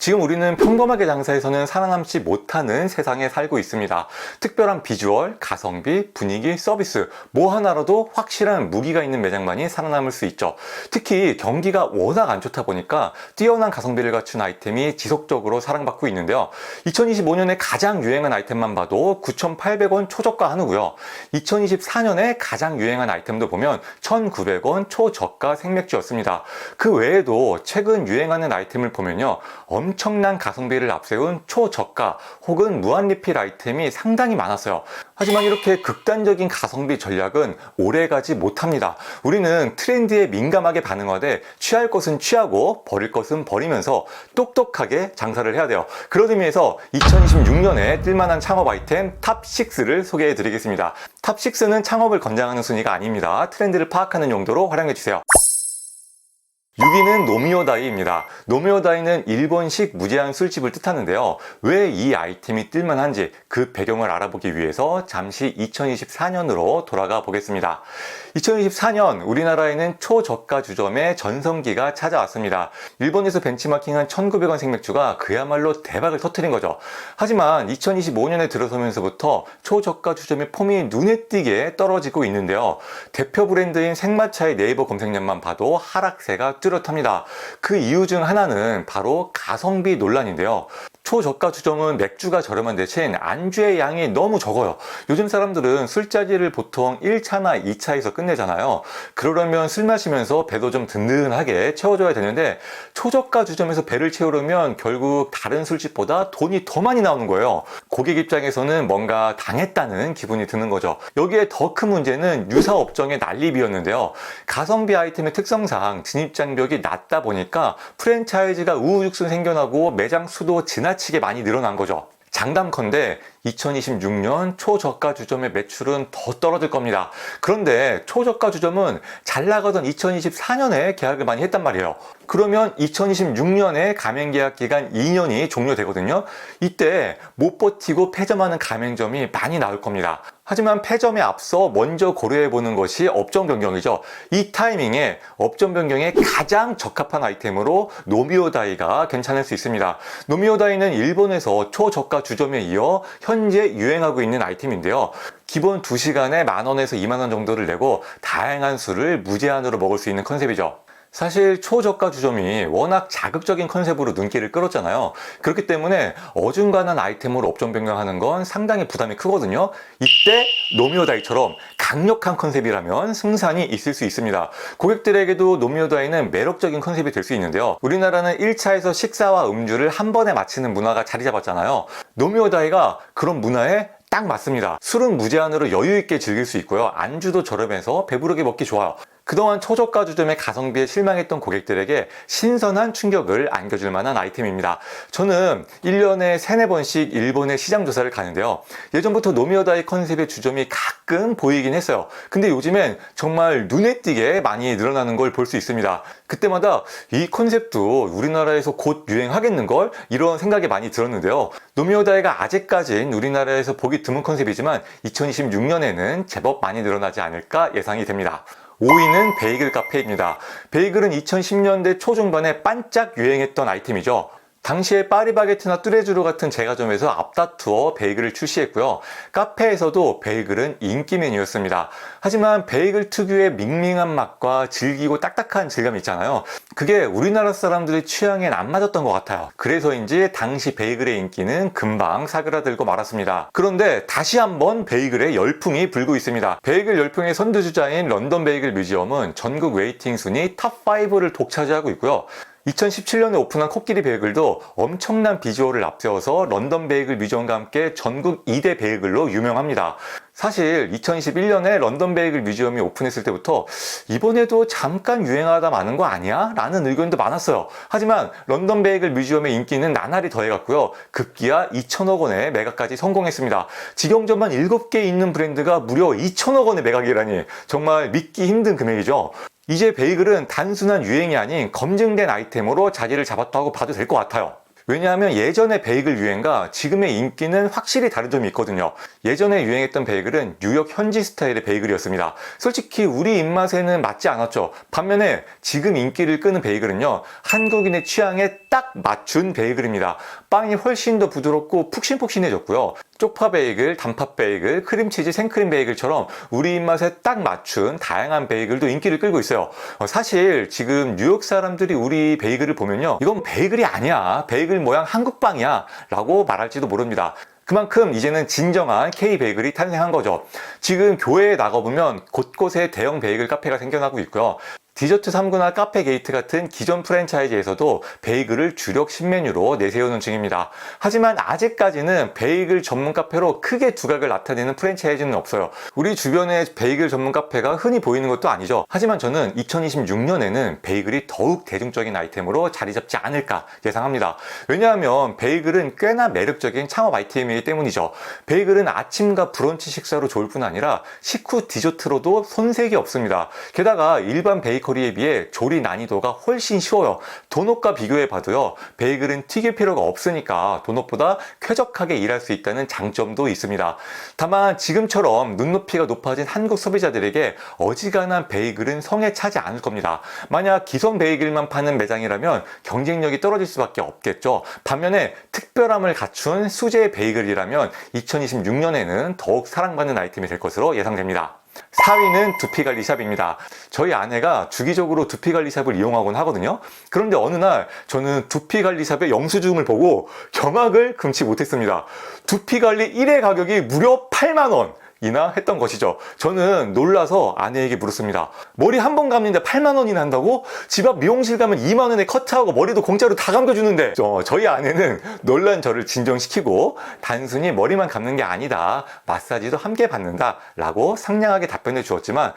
지금 우리는 평범하게 장사해서는 살아남지 못하는 세상에 살고 있습니다. 특별한 비주얼, 가성비, 분위기, 서비스 뭐 하나라도 확실한 무기가 있는 매장만이 살아남을 수 있죠. 특히 경기가 워낙 안 좋다 보니까 뛰어난 가성비를 갖춘 아이템이 지속적으로 사랑받고 있는데요. 2025년에 가장 유행한 아이템만 봐도 9,800원 초저가 한우고요. 2024년에 가장 유행한 아이템도 보면 1,900원 초저가 생맥주였습니다. 그 외에도 최근 유행하는 아이템을 보면요. 엄청난 가성비를 앞세운 초저가 혹은 무한리필 아이템이 상당히 많았어요. 하지만 이렇게 극단적인 가성비 전략은 오래가지 못합니다. 우리는 트렌드에 민감하게 반응하되 취할 것은 취하고 버릴 것은 버리면서 똑똑하게 장사를 해야 돼요. 그런 의미에서 2026년에 뜰만한 창업 아이템 탑6를 소개해 드리겠습니다. 탑6는 창업을 권장하는 순위가 아닙니다. 트렌드를 파악하는 용도로 활용해 주세요. 6위는 노미오다이입니다. 노미오다이는 일본식 무제한 술집을 뜻하는데요. 왜 이 아이템이 뜰만한지 그 배경을 알아보기 위해서 잠시 2024년으로 돌아가 보겠습니다. 2024년 우리나라에는 초저가 주점의 전성기가 찾아왔습니다. 일본에서 벤치마킹한 1,900원 생맥주가 그야말로 대박을 터뜨린 거죠. 하지만 2025년에 들어서면서부터 초저가 주점의 폼이 눈에 띄게 떨어지고 있는데요. 대표 브랜드인 생마차의 네이버 검색량만 봐도 하락세가 뚜렷합니다. 그 이유 중 하나는 바로 가성비 논란인데요. 초저가 주점은 맥주가 저렴한 대신 안주의 양이 너무 적어요. 요즘 사람들은 술자리를 보통 1차나 2차에서 끝내잖아요. 그러려면 술 마시면서 배도 좀 든든하게 채워줘야 되는데 초저가 주점에서 배를 채우려면 결국 다른 술집보다 돈이 더 많이 나오는 거예요. 고객 입장에서는 뭔가 당했다는 기분이 드는 거죠. 여기에 더 큰 문제는 유사업종의 난립이었는데요. 가성비 아이템의 특성상 진입장벽이 낮다 보니까 프랜차이즈가 우후죽순 생겨나고 매장 수도 지나치게 많이 늘어난 거죠. 장담컨대 2026년 초저가 주점의 매출은 더 떨어질 겁니다. 그런데 초저가 주점은 잘 나가던 2024년에 계약을 많이 했단 말이에요. 그러면 2026년에 가맹 계약 기간 2년이 종료되거든요. 이때 못 버티고 폐점하는 가맹점이 많이 나올 겁니다. 하지만 폐점에 앞서 먼저 고려해보는 것이 업종 변경이죠. 이 타이밍에 업종 변경에 가장 적합한 아이템으로 노미오다이가 괜찮을 수 있습니다. 노미오다이는 일본에서 초저가 주점에 이어 현재 유행하고 있는 아이템인데요. 기본 2시간에 만원에서 2만원 정도를 내고 다양한 술을 무제한으로 먹을 수 있는 컨셉이죠. 사실 초저가 주점이 워낙 자극적인 컨셉으로 눈길을 끌었잖아요. 그렇기 때문에 어중간한 아이템으로 업종 변경하는 건 상당히 부담이 크거든요. 이때 노미오다이처럼 강력한 컨셉이라면 승산이 있을 수 있습니다. 고객들에게도 노미오다이는 매력적인 컨셉이 될 수 있는데요. 우리나라는 1차에서 식사와 음주를 한 번에 마치는 문화가 자리 잡았잖아요. 노미오다이가 그런 문화에 딱 맞습니다. 술은 무제한으로 여유있게 즐길 수 있고요. 안주도 저렴해서 배부르게 먹기 좋아요. 그동안 초저가 주점의 가성비에 실망했던 고객들에게 신선한 충격을 안겨줄 만한 아이템입니다. 저는 1년에 3-4번씩 일본의 시장 조사를 가는데요. 예전부터 노미오다이 컨셉의 주점이 가끔 보이긴 했어요. 근데 요즘엔 정말 눈에 띄게 많이 늘어나는 걸 볼 수 있습니다. 그때마다 이 컨셉도 우리나라에서 곧 유행하겠는걸? 이런 생각이 많이 들었는데요. 노미오다이가 아직까진 우리나라에서 보기 드문 컨셉이지만 2026년에는 제법 많이 늘어나지 않을까 예상이 됩니다. 5위는 베이글 카페입니다. 베이글은 2010년대 초중반에 반짝 유행했던 아이템이죠. 당시에 파리바게트나 뚜레쥬르 같은 제과점에서 앞다투어 베이글을 출시했고요. 카페에서도 베이글은 인기 메뉴였습니다. 하지만 베이글 특유의 밍밍한 맛과 질기고 딱딱한 질감이 있잖아요. 그게 우리나라 사람들의 취향엔 안 맞았던 것 같아요. 그래서인지 당시 베이글의 인기는 금방 사그라들고 말았습니다. 그런데 다시 한번 베이글의 열풍이 불고 있습니다. 베이글 열풍의 선두주자인 런던 베이글 뮤지엄은 전국 웨이팅 순위 탑5를 독차지하고 있고요. 2017년에 오픈한 코끼리 베이글도 엄청난 비주얼을 앞세워서 런던 베이글 뮤지엄과 함께 전국 2대 베이글로 유명합니다. 사실 2021년에 런던 베이글 뮤지엄이 오픈했을 때부터 이번에도 잠깐 유행하다 마는 거 아니야? 라는 의견도 많았어요. 하지만 런던 베이글 뮤지엄의 인기는 나날이 더해갔고요. 급기야 2천억 원의 매각까지 성공했습니다. 직영점만 7개 있는 브랜드가 무려 2천억 원의 매각이라니 정말 믿기 힘든 금액이죠. 이제 베이글은 단순한 유행이 아닌 검증된 아이템으로 자리를 잡았다고 봐도 될 것 같아요. 왜냐하면 예전의 베이글 유행과 지금의 인기는 확실히 다른 점이 있거든요. 예전에 유행했던 베이글은 뉴욕 현지 스타일의 베이글이었습니다. 솔직히 우리 입맛에는 맞지 않았죠. 반면에 지금 인기를 끄는 베이글은요, 한국인의 취향에 딱 맞춘 베이글입니다. 빵이 훨씬 더 부드럽고 푹신푹신해졌고요. 쪽파 베이글, 단팥 베이글, 크림치즈, 생크림 베이글처럼 우리 입맛에 딱 맞춘 다양한 베이글도 인기를 끌고 있어요. 사실 지금 뉴욕 사람들이 우리 베이글을 보면요, 이건 베이글이 아니야, 베이글 모양 한국빵이야 라고 말할지도 모릅니다. 그만큼 이제는 진정한 K-베이글이 탄생한 거죠. 지금 교회에 나가보면 곳곳에 대형 베이글 카페가 생겨나고 있고요. 디저트 3구나 카페 게이트 같은 기존 프랜차이즈에서도 베이글을 주력 신메뉴로 내세우는 중입니다. 하지만 아직까지는 베이글 전문 카페로 크게 두각을 나타내는 프랜차이즈는 없어요. 우리 주변에 베이글 전문 카페가 흔히 보이는 것도 아니죠. 하지만 저는 2026년에는 베이글이 더욱 대중적인 아이템으로 자리 잡지 않을까 예상합니다. 왜냐하면 베이글은 꽤나 매력적인 창업 아이템이기 때문이죠. 베이글은 아침과 브런치 식사로 좋을 뿐 아니라 식후 디저트로도 손색이 없습니다. 게다가 일반 베이커리에 비해 조리 난이도가 훨씬 쉬워요. 도넛과 비교해 봐도요, 베이글은 튀길 필요가 없으니까 도넛보다 쾌적하게 일할 수 있다는 장점도 있습니다. 다만 지금처럼 눈높이가 높아진 한국 소비자들에게 어지간한 베이글은 성에 차지 않을 겁니다. 만약 기성 베이글만 파는 매장이라면 경쟁력이 떨어질 수밖에 없겠죠. 반면에 특별함을 갖춘 수제 베이글이라면 2026년에는 더욱 사랑받는 아이템이 될 것으로 예상됩니다. 4위는 두피관리샵입니다. 저희 아내가 주기적으로 두피관리샵을 이용하곤 하거든요. 그런데 어느 날 저는 두피관리샵의 영수증을 보고 경악을 금치 못했습니다. 두피관리 1회 가격이 무려 8만 원! 이나 했던 것이죠. 저는 놀라서 아내에게 물었습니다. 머리 한 번 감는데 8만 원이나 한다고? 집 앞 미용실 가면 2만 원에 커트하고 머리도 공짜로 다 감겨주는데. 저희 아내는 놀란 저를 진정시키고 단순히 머리만 감는 게 아니다, 마사지도 함께 받는다 라고 상냥하게 답변해 주었지만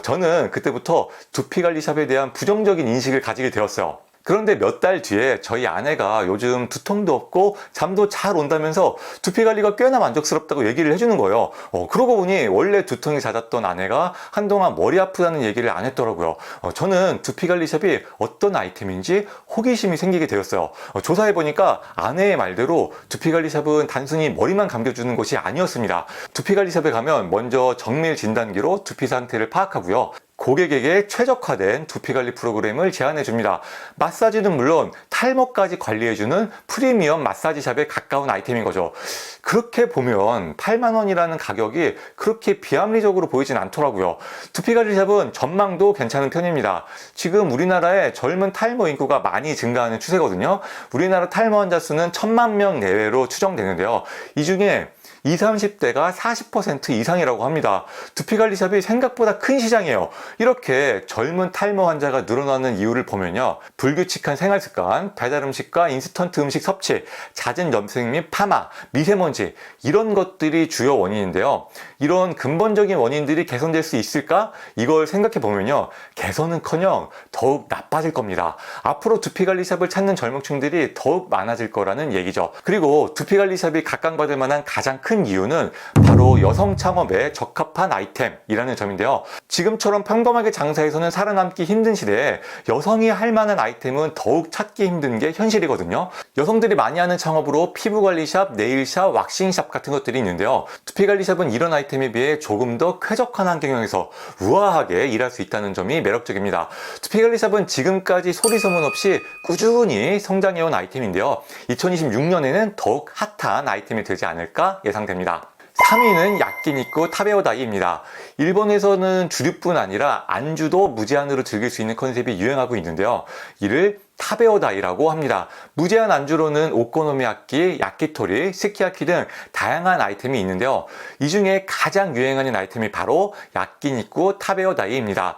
저는 그때부터 두피관리샵에 대한 부정적인 인식을 가지게 되었어요. 그런데 몇 달 뒤에 저희 아내가 요즘 두통도 없고 잠도 잘 온다면서 두피 관리가 꽤나 만족스럽다고 얘기를 해주는 거예요. 그러고 보니 원래 두통이 잦았던 아내가 한동안 머리 아프다는 얘기를 안 했더라고요. 저는 두피 관리샵이 어떤 아이템인지 호기심이 생기게 되었어요. 조사해보니까 아내의 말대로 두피 관리샵은 단순히 머리만 감겨주는 것이 아니었습니다. 두피 관리샵에 가면 먼저 정밀 진단기로 두피 상태를 파악하고요, 고객에게 최적화된 두피관리 프로그램을 제안해 줍니다. 마사지는 물론 탈모까지 관리해주는 프리미엄 마사지샵에 가까운 아이템인 거죠. 그렇게 보면 8만 원이라는 가격이 그렇게 비합리적으로 보이진 않더라고요. 두피관리샵은 전망도 괜찮은 편입니다. 지금 우리나라에 젊은 탈모 인구가 많이 증가하는 추세거든요. 우리나라 탈모 환자 수는 1,000만 명 내외로 추정되는데요. 이 중에 20, 30대가 40% 이상이라고 합니다. 두피관리샵이 생각보다 큰 시장이에요. 이렇게 젊은 탈모 환자가 늘어나는 이유를 보면요, 불규칙한 생활습관, 배달음식과 인스턴트 음식 섭취, 잦은 염색 및 파마, 미세먼지, 이런 것들이 주요 원인인데요. 이런 근본적인 원인들이 개선될 수 있을까? 이걸 생각해 보면요, 개선은커녕 더욱 나빠질 겁니다. 앞으로 두피관리샵을 찾는 젊은층들이 더욱 많아질 거라는 얘기죠. 그리고 두피관리샵이 각광받을 만한 가장 큰 이유는 바로 여성 창업에 적합한 아이템이라는 점인데요. 지금처럼 평범하게 장사해서는 살아남기 힘든 시대에 여성이 할 만한 아이템은 더욱 찾기 힘든 게 현실이거든요. 여성들이 많이 하는 창업으로 피부관리샵, 네일샵, 왁싱샵 같은 것들이 있는데요. 두피관리샵은 이런 아이템에 비해 조금 더 쾌적한 환경에서 우아하게 일할 수 있다는 점이 매력적입니다. 두피관리샵은 지금까지 소리소문 없이 꾸준히 성장해온 아이템인데요. 2026년에는 더욱 핫한 아이템이 되지 않을까 예상됩니다. 3위는 야끼니쿠 타베오다이입니다. 일본에서는 주류뿐 아니라 안주도 무제한으로 즐길 수 있는 컨셉이 유행하고 있는데요. 이를 타베오다이라고 합니다. 무제한 안주로는 오코노미야끼, 야끼토리, 스키야키 등 다양한 아이템이 있는데요. 이 중에 가장 유행하는 아이템이 바로 야끼니쿠 타베오다이입니다.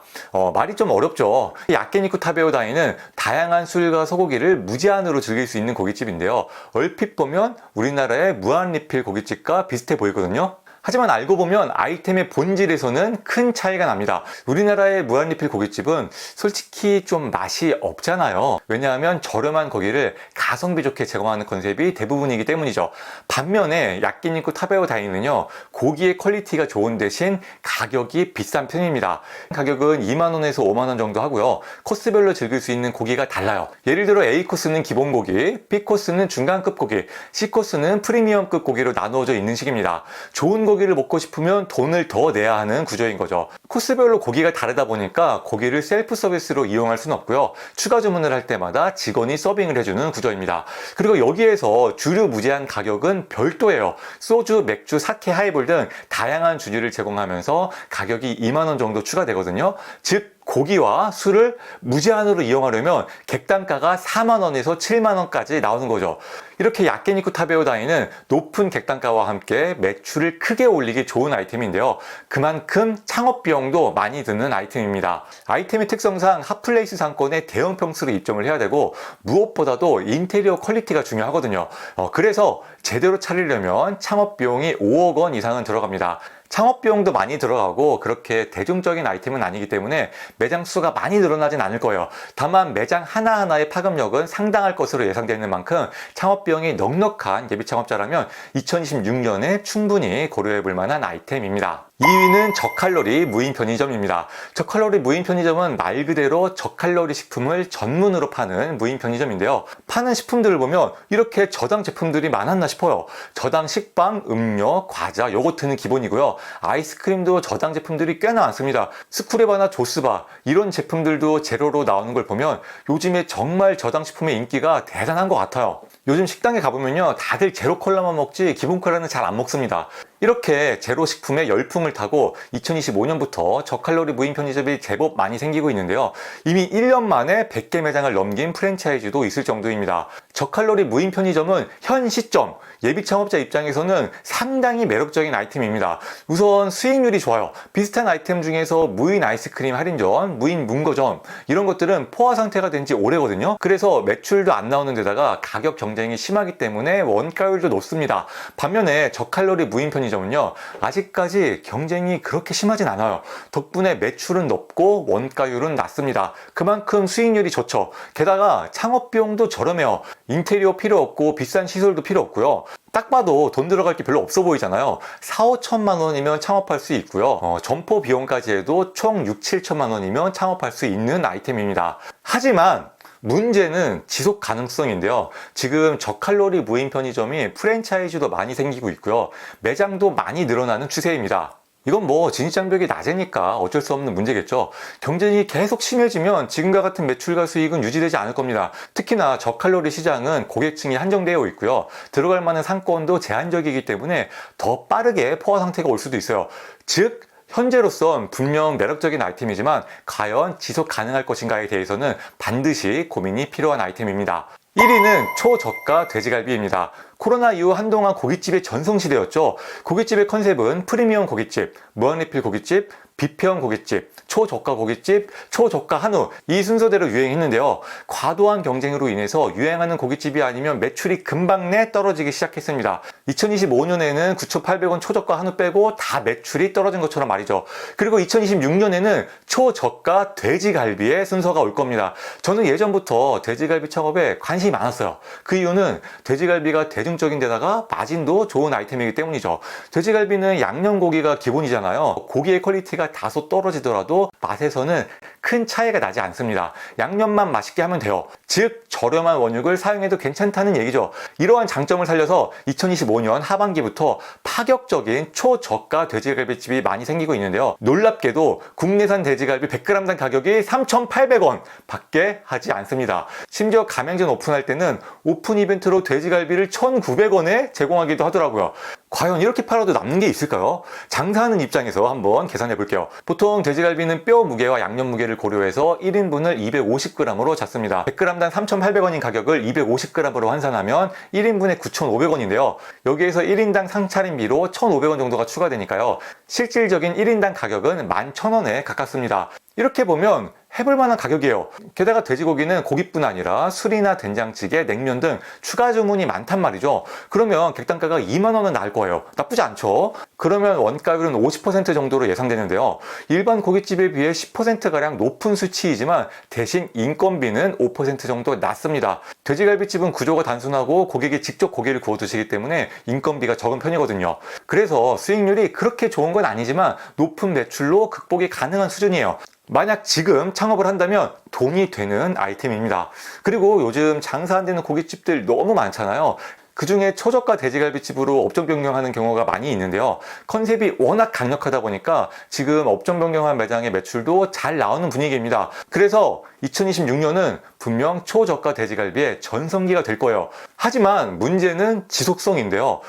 말이 좀 어렵죠. 야끼니쿠 타베오다이는 다양한 술과 소고기를 무제한으로 즐길 수 있는 고깃집인데요. 얼핏 보면 우리나라의 무한리필 고깃집과 비슷해 보이거든요. 하지만 알고 보면 아이템의 본질에서는 큰 차이가 납니다. 우리나라의 무한리필 고깃집은 솔직히 좀 맛이 없잖아요. 왜냐하면 저렴한 고기를 가성비 좋게 제공하는 컨셉이 대부분이기 때문이죠. 반면에 야끼니쿠 타베오 다이는요, 고기의 퀄리티가 좋은 대신 가격이 비싼 편입니다. 가격은 2만원에서 5만원 정도 하고요. 코스별로 즐길 수 있는 고기가 달라요. 예를 들어 A코스는 기본 고기, B코스는 중간급 고기, C코스는 프리미엄급 고기로 나누어져 있는 식입니다. 좋은 고기를 먹고 싶으면 돈을 더 내야 하는 구조인 거죠. 코스별로 고기가 다르다 보니까 고기를 셀프 서비스로 이용할 수는 없고요. 추가 주문을 할 때마다 직원이 서빙을 해주는 구조입니다. 그리고 여기에서 주류 무제한 가격은 별도예요. 소주, 맥주, 사케, 하이볼 등 다양한 주류를 제공하면서 가격이 2만원 정도 추가되거든요. 즉 고기와 술을 무제한으로 이용하려면 객단가가 4만원에서 7만원까지 나오는 거죠. 이렇게 야끼니쿠 타베오 다이는 높은 객단가와 함께 매출을 크게 올리기 좋은 아이템인데요. 그만큼 창업 비용도 많이 드는 아이템입니다. 아이템의 특성상 핫플레이스 상권에 대형 평수로 입점을 해야 되고 무엇보다도 인테리어 퀄리티가 중요하거든요. 그래서 제대로 차리려면 창업 비용이 5억 원 이상은 들어갑니다. 창업 비용도 많이 들어가고 그렇게 대중적인 아이템은 아니기 때문에 매장 수가 많이 늘어나진 않을 거예요. 다만 매장 하나하나의 파급력은 상당할 것으로 예상되는 만큼 창업 비용이 넉넉한 예비 창업자라면 2026년에 충분히 고려해 볼 만한 아이템입니다. 2위는 저칼로리 무인 편의점입니다. 저칼로리 무인 편의점은 말 그대로 저칼로리 식품을 전문으로 파는 무인 편의점인데요. 파는 식품들을 보면 이렇게 저당 제품들이 많았나 싶어요. 저당 식빵, 음료, 과자, 요거트는 기본이고요. 아이스크림도 저당 제품들이 꽤나 많습니다. 스쿠레바나 조스바 이런 제품들도 제로로 나오는 걸 보면 요즘에 정말 저당 식품의 인기가 대단한 것 같아요. 요즘 식당에 가보면요, 다들 제로 콜라만 먹지 기본 콜라는 잘 안 먹습니다. 이렇게 제로 식품에 열풍을 타고 2025년부터 저칼로리 무인 편의점이 제법 많이 생기고 있는데요. 이미 1년 만에 100개 매장을 넘긴 프랜차이즈도 있을 정도입니다. 저칼로리 무인 편의점은 현 시점 예비 창업자 입장에서는 상당히 매력적인 아이템입니다. 우선 수익률이 좋아요. 비슷한 아이템 중에서 무인 아이스크림 할인전, 무인 문고점 이런 것들은 포화 상태가 된 지 오래거든요. 그래서 매출도 안 나오는 데다가 가격 경쟁이 심하기 때문에 원가율도 높습니다. 반면에 저칼로리 무인 편의점은요, 아직까지 경쟁이 그렇게 심하진 않아요. 덕분에 매출은 높고 원가율은 낮습니다. 그만큼 수익률이 좋죠. 게다가 창업 비용도 저렴해요. 인테리어 필요 없고 비싼 시설도 필요 없고요. 딱 봐도 돈 들어갈 게 별로 없어 보이잖아요. 4, 5천만 원이면 창업할 수 있고요. 점포 비용까지 해도 총 6, 7천만 원이면 창업할 수 있는 아이템입니다. 하지만 문제는 지속 가능성인데요. 지금 저칼로리 무인 편의점이 프랜차이즈도 많이 생기고 있고요. 매장도 많이 늘어나는 추세입니다. 이건 뭐 진입장벽이 낮으니까 어쩔 수 없는 문제겠죠. 경쟁이 계속 심해지면 지금과 같은 매출과 수익은 유지되지 않을 겁니다. 특히나 저칼로리 시장은 고객층이 한정되어 있고요. 들어갈 만한 상권도 제한적이기 때문에 더 빠르게 포화 상태가 올 수도 있어요. 즉 현재로선 분명 매력적인 아이템이지만 과연 지속 가능할 것인가에 대해서는 반드시 고민이 필요한 아이템입니다. 1위는 초저가 돼지갈비입니다. 코로나 이후 한동안 고깃집의 전성시대였죠. 고깃집의 컨셉은 프리미엄 고깃집, 무한리필 고깃집, 비평 고깃집, 초저가 고깃집, 초저가 한우 이 순서대로 유행했는데요. 과도한 경쟁으로 인해서 유행하는 고깃집이 아니면 매출이 금방 내 떨어지기 시작했습니다. 2025년에는 9,800원 초저가 한우 빼고 다 매출이 떨어진 것처럼 말이죠. 그리고 2026년에는 초저가 돼지갈비의 순서가 올 겁니다. 저는 예전부터 돼지갈비 창업에 관심이 많았어요. 그 이유는 돼지갈비가 대중적인 데다가 마진도 좋은 아이템이기 때문이죠. 돼지갈비는 양념고기가 기본이잖아요. 고기의 퀄리티가 다소 떨어지더라도 맛에서는 큰 차이가 나지 않습니다. 양념만 맛있게 하면 돼요. 즉 저렴한 원육을 사용해도 괜찮다는 얘기죠. 이러한 장점을 살려서 2025년 하반기부터 파격적인 초저가 돼지갈비집이 많이 생기고 있는데요. 놀랍게도 국내산 돼지갈비 100g당 가격이 3,800원 밖에 하지 않습니다. 심지어 가맹점 오픈할 때는 오픈 이벤트로 돼지갈비를 1,900원에 제공하기도 하더라고요. 과연 이렇게 팔아도 남는 게 있을까요? 장사하는 입장에서 한번 계산해 볼게요. 보통 돼지갈비는 뼈 무게와 양념 무게를 고려해서 1인분을 250g으로 잡습니다. 100g당 3,800원인 가격을 250g으로 환산하면 1인분에 9,500원인데요. 여기에서 1인당 상차림비로 1,500원 정도가 추가되니까요. 실질적인 1인당 가격은 11,000원에 가깝습니다. 이렇게 보면 해볼 만한 가격이에요. 게다가 돼지고기는 고기뿐 아니라 술이나 된장찌개, 냉면 등 추가 주문이 많단 말이죠. 그러면 객단가가 2만 원은 나올 거예요. 나쁘지 않죠? 그러면 원가율은 50% 정도로 예상되는데요. 일반 고깃집에 비해 10%가량 높은 수치이지만 대신 인건비는 5% 정도 낮습니다. 돼지갈비집은 구조가 단순하고 고객이 직접 고기를 구워 드시기 때문에 인건비가 적은 편이거든요. 그래서 수익률이 그렇게 좋은 건 아니지만 높은 매출로 극복이 가능한 수준이에요. 만약 지금 창업을 한다면 돈이 되는 아이템입니다. 그리고 요즘 장사 안 되는 고깃집들 너무 많잖아요. 그 중에 초저가 돼지갈비집으로 업종 변경하는 경우가 많이 있는데요. 컨셉이 워낙 강력하다 보니까 지금 업종 변경한 매장의 매출도 잘 나오는 분위기입니다. 그래서 2026년은 분명 초저가 돼지갈비의 전성기가 될 거예요. 하지만 문제는 지속성인데요.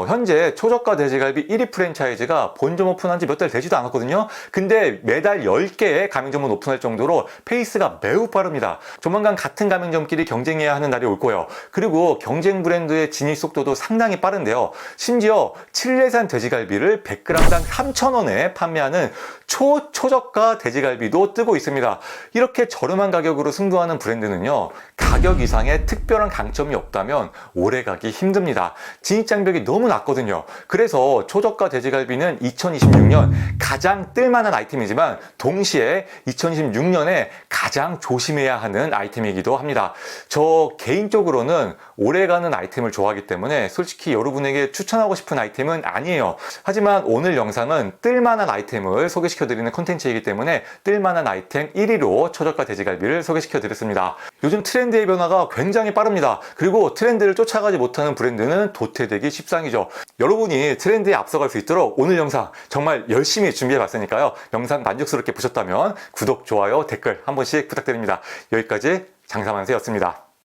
현재 초저가 돼지갈비 1위 프랜차이즈가 본점 오픈한 지 몇 달 되지도 않았거든요. 근데 매달 10개의 가맹점을 오픈할 정도로 페이스가 매우 빠릅니다. 조만간 같은 가맹점끼리 경쟁해야 하는 날이 올 거예요. 그리고 경쟁 브랜드의 진입 속도도 상당히 빠른데요. 심지어 칠레산 돼지갈비를 100g당 3,000원에 판매하는 초저가 돼지갈비도 뜨고 있습니다. 이렇게 저렴한 가격으로 승부하는 브랜드는요, 가격 이상의 특별한 강점이 없다면 오래가기 힘듭니다. 진입장벽이 너무 낮거든요. 그래서 초저가 돼지갈비는 2026년 가장 뜰만한 아이템이지만 동시에 2026년에 가장 조심해야 하는 아이템이기도 합니다. 저 개인적으로는 오래가는 아이템을 좋아하기 때문에 솔직히 여러분에게 추천하고 싶은 아이템은 아니에요. 하지만 오늘 영상은 뜰만한 아이템을 소개시켜드리는 콘텐츠이기 때문에 뜰만한 아이템 1위로 초저가 돼지갈비를 소개시켜드렸습니다. 요즘 트렌드의 변화가 굉장히 빠릅니다. 그리고 트렌드를 쫓아가지 못하는 브랜드는 도태되기 십상이죠. 여러분이 트렌드에 앞서갈 수 있도록 오늘 영상 정말 열심히 준비해봤으니까요. 영상 만족스럽게 보셨다면 구독, 좋아요, 댓글 한 번씩 부탁드립니다. 여기까지 장사만세였습니다.